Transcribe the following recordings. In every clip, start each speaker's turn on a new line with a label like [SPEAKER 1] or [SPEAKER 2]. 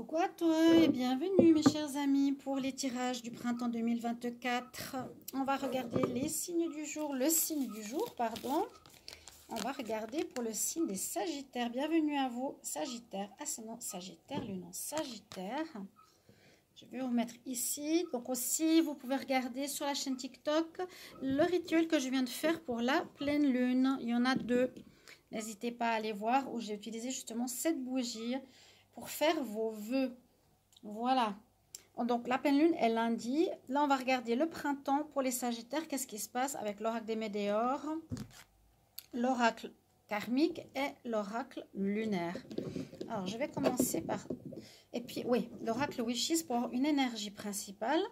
[SPEAKER 1] Coucou à toi et bienvenue mes chers amis pour les tirages du printemps 2024. On va regarder les signes du jour, le signe du jour, pardon. On va regarder pour le signe des Sagittaires. Bienvenue à vous, Sagittaires, ascendant Sagittaire, lunan Sagittaire. Je vais vous mettre ici. Donc aussi, vous pouvez regarder sur la chaîne TikTok le rituel que je viens de faire pour la pleine lune. Il y en a deux. N'hésitez pas à aller voir où j'ai utilisé justement cette bougie pour faire vos vœux. Voilà. Donc la pleine lune est lundi. Là, on va regarder le printemps pour les Sagittaires. Qu'est-ce qui se passe avec l'oracle des Météores, l'oracle karmique et l'oracle lunaire. Alors, je vais commencer par... Et puis, oui, l'oracle Wishes pour une énergie principale.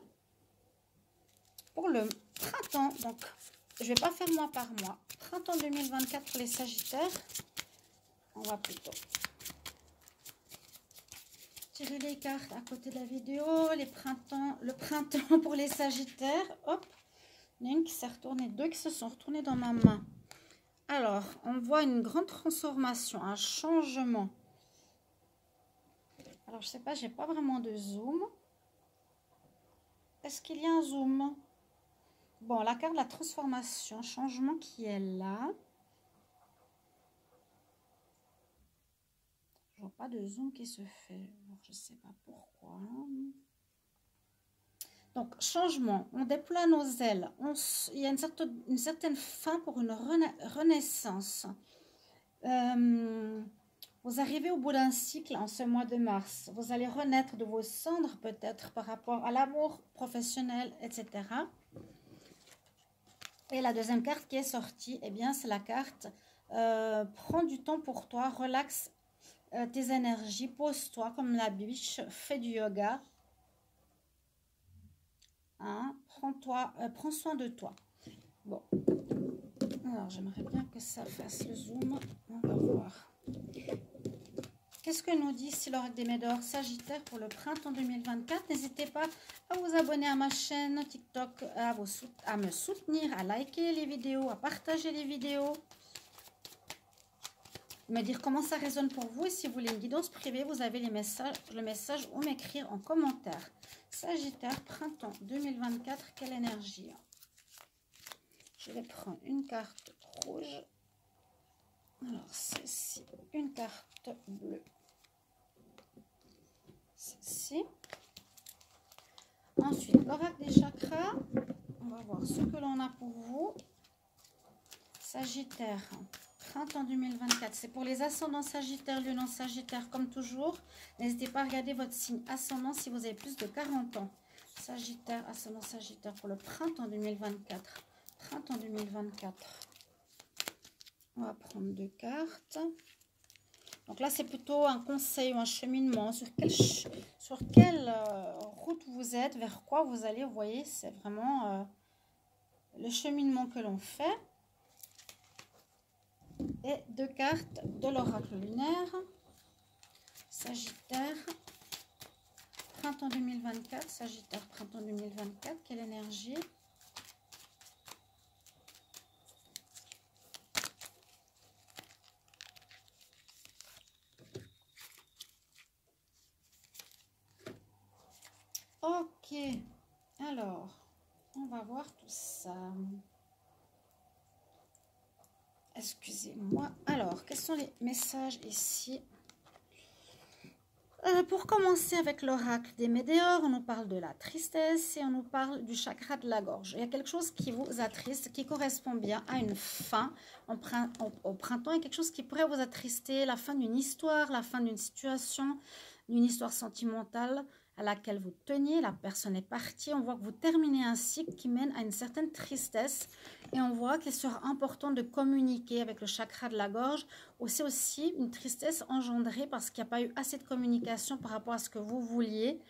[SPEAKER 1] Pour le printemps, donc, je ne vais pas faire mois par mois. Printemps 2024 pour les Sagittaires. On va plutôt tirer les cartes à côté de la vidéo. Le printemps pour les Sagittaires. Hop, il y en a une qui s'est retournée, deux qui se sont retournées dans ma main. Alors, on voit une grande transformation, un changement. Alors, je ne sais pas, j'ai pas vraiment de zoom. Est-ce qu'il y a un zoom? Bon, la carte de la transformation, changement qui est là. Je vois pas de zoom qui se fait. Alors, je ne sais pas pourquoi. Donc, changement. On déploie nos ailes. Il y a une certaine fin pour une renaissance. Vous arrivez au bout d'un cycle en ce mois de mars. Vous allez renaître de vos cendres peut-être par rapport à l'amour professionnel, etc. Et la deuxième carte qui est sortie, eh bien, c'est la carte prends du temps pour toi, relaxe tes énergies, pose-toi comme la biche, fais du yoga. Hein, prends soin de toi. Bon. Alors, j'aimerais bien que ça fasse le zoom. On va voir. Qu'est-ce que nous dit ici l'oracle des Météores Sagittaire pour le printemps 2024? N'hésitez pas à vous abonner à ma chaîne TikTok, à me soutenir, à liker les vidéos, à partager les vidéos. Me dire comment ça résonne pour vous. Et si vous voulez une guidance privée, vous avez le message ou m'écrire en commentaire. Sagittaire, printemps 2024, quelle énergie? Je vais prendre une carte rouge. Alors, celle-ci, une carte bleue. Celle-ci. Ensuite, l'oracle des chakras. On va voir ce que l'on a pour vous. Sagittaire, printemps 2024. C'est pour les ascendants Sagittaire, lunan Sagittaire, comme toujours. N'hésitez pas à regarder votre signe ascendant si vous avez plus de 40 ans. Sagittaire, ascendant Sagittaire pour le printemps 2024. Printemps 2024. On va prendre deux cartes. Donc là, c'est plutôt un conseil ou un cheminement sur quelle route vous êtes, vers quoi vous allez. Vous voyez, c'est vraiment le cheminement que l'on fait. Et deux cartes de l'oracle lunaire. Sagittaire, printemps 2024. Sagittaire, printemps 2024. Quelle énergie? Ok, alors, on va voir tout ça. Excusez-moi. Alors, quels sont les messages ici? Pour commencer avec l'oracle des Météores, on nous parle de la tristesse et on nous parle du chakra de la gorge. Il y a quelque chose qui vous attriste, qui correspond bien à une fin au printemps. Il y a quelque chose qui pourrait vous attrister, la fin d'une histoire, la fin d'une situation, d'une histoire sentimentale à laquelle vous teniez. La personne est partie. On voit que vous terminez un cycle qui mène à une certaine tristesse. Et on voit qu'il sera important de communiquer avec le chakra de la gorge. C'est aussi une tristesse engendrée parce qu'il n'y a pas eu assez de communication par rapport à ce que vous vouliez.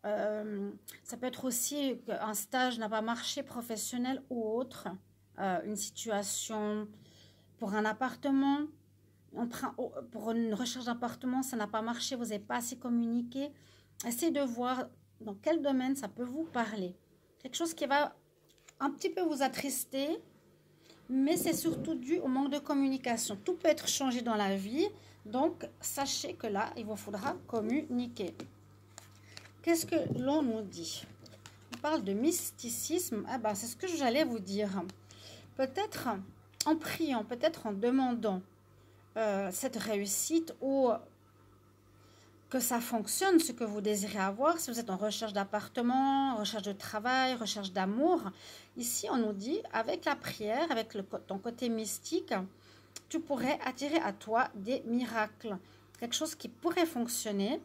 [SPEAKER 1] Ça peut être aussi qu'un stage n'a pas marché, professionnel ou autre. Une situation pour un appartement. Pour une recherche d'appartement, ça n'a pas marché, vous n'avez pas assez communiqué. Essayez de voir dans quel domaine ça peut vous parler. Quelque chose qui va un petit peu vous attrister, mais c'est surtout dû au manque de communication. Tout peut être changé dans la vie, donc sachez que là, il vous faudra communiquer. qu'est-ce que l'on nous dit? On parle de mysticisme. Ah ben, c'est ce que j'allais vous dire. Peut-être en priant, peut-être en demandant cette réussite ou que ça fonctionne, ce que vous désirez avoir. Si vous êtes en recherche d'appartement, recherche de travail, recherche d'amour, ici on nous dit, avec la prière, avec ton côté mystique, tu pourrais attirer à toi des miracles. Quelque chose qui pourrait fonctionner,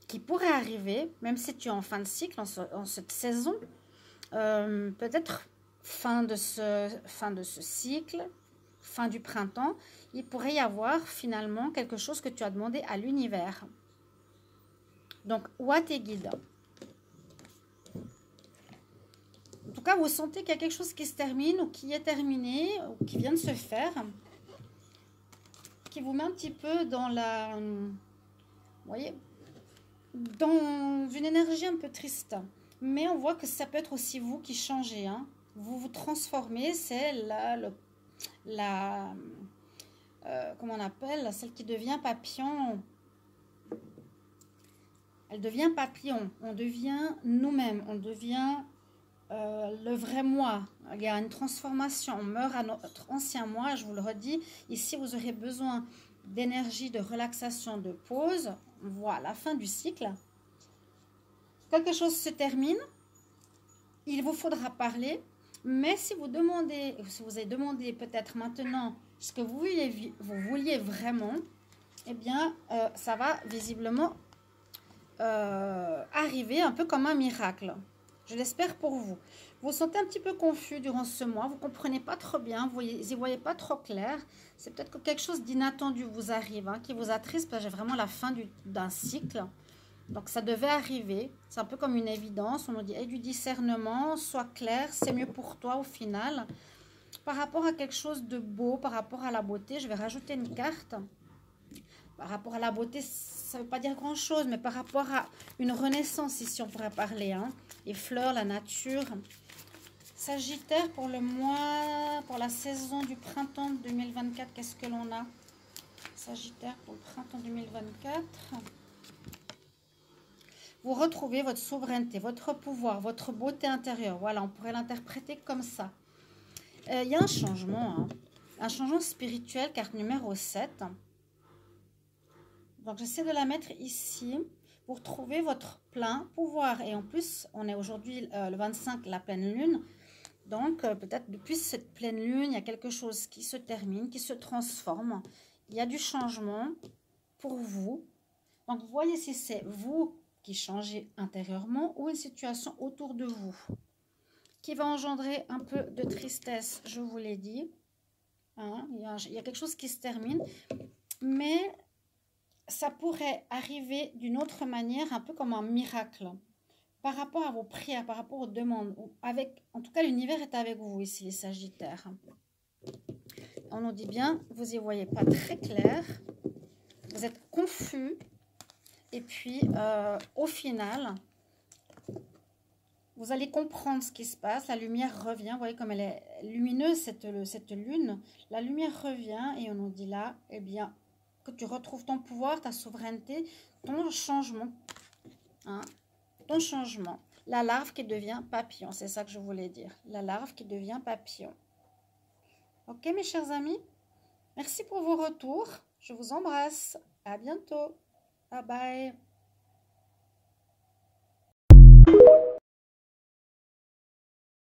[SPEAKER 1] qui pourrait arriver, même si tu es en fin de cycle, en cette saison, peut-être fin de ce cycle, fin du printemps, il pourrait y avoir finalement quelque chose que tu as demandé à l'univers. Donc, ou à tes guides. En tout cas, vous sentez qu'il y a quelque chose qui se termine ou qui est terminé ou qui vient de se faire, qui vous met un petit peu dans la... Vous voyez, dans une énergie un peu triste. Mais on voit que ça peut être aussi vous qui changez. Hein. Vous vous transformez, c'est comment on appelle, celle qui devient papillon. Elle devient papillon. On devient nous-mêmes. On devient le vrai moi. Il y a une transformation. On meurt à notre ancien moi. Je vous le redis. Ici, vous aurez besoin d'énergie, de relaxation, de pause. On voit la fin du cycle. Quelque chose se termine. Il vous faudra parler. Mais si vous demandez, si vous avez demandé peut-être maintenant ce que vous vouliez vraiment, eh bien, ça va visiblement arriver un peu comme un miracle. Je l'espère pour vous. Vous vous sentez un petit peu confus durant ce mois, vous ne comprenez pas trop bien, vous n'y voyez pas trop clair. C'est peut-être que quelque chose d'inattendu vous arrive, hein, qui vous attriste, parce que j'ai vraiment la fin d'un cycle. Donc ça devait arriver, c'est un peu comme une évidence, on nous dit, aie du discernement, sois clair, c'est mieux pour toi au final. Par rapport à quelque chose de beau, par rapport à la beauté, je vais rajouter une carte. Par rapport à la beauté, ça ne veut pas dire grand-chose, mais par rapport à une renaissance, ici on pourrait parler, hein. Les fleurs, la nature. Sagittaire pour le mois, pour la saison du printemps 2024, qu'est-ce que l'on a? Sagittaire pour le printemps 2024. Vous retrouvez votre souveraineté, votre pouvoir, votre beauté intérieure. Voilà, on pourrait l'interpréter comme ça. Il y a un changement, hein. Un changement spirituel, carte numéro 7. Donc, j'essaie de la mettre ici pour trouver votre plein pouvoir. Et en plus, on est aujourd'hui le 25, la pleine lune. Donc, peut-être depuis cette pleine lune, il y a quelque chose qui se termine, qui se transforme. Il y a du changement pour vous. Donc, vous voyez si c'est vous qui changez intérieurement ou une situation autour de vous qui va engendrer un peu de tristesse, je vous l'ai dit. Hein, il y a quelque chose qui se termine, mais ça pourrait arriver d'une autre manière, un peu comme un miracle. Par rapport à vos prières, par rapport aux demandes, en tout cas, l'univers est avec vous ici, les Sagittaires. On nous dit bien, vous n'y voyez pas très clair, vous êtes confus, et puis au final, vous allez comprendre ce qui se passe, la lumière revient, vous voyez comme elle est lumineuse, cette lune, la lumière revient, et on nous dit là, eh bien, que tu retrouves ton pouvoir, ta souveraineté, ton changement, hein, ton changement. La larve qui devient papillon, c'est ça que je voulais dire. La larve qui devient papillon. Ok, mes chers amis? Merci pour vos retours. Je vous embrasse. À bientôt. Bye bye.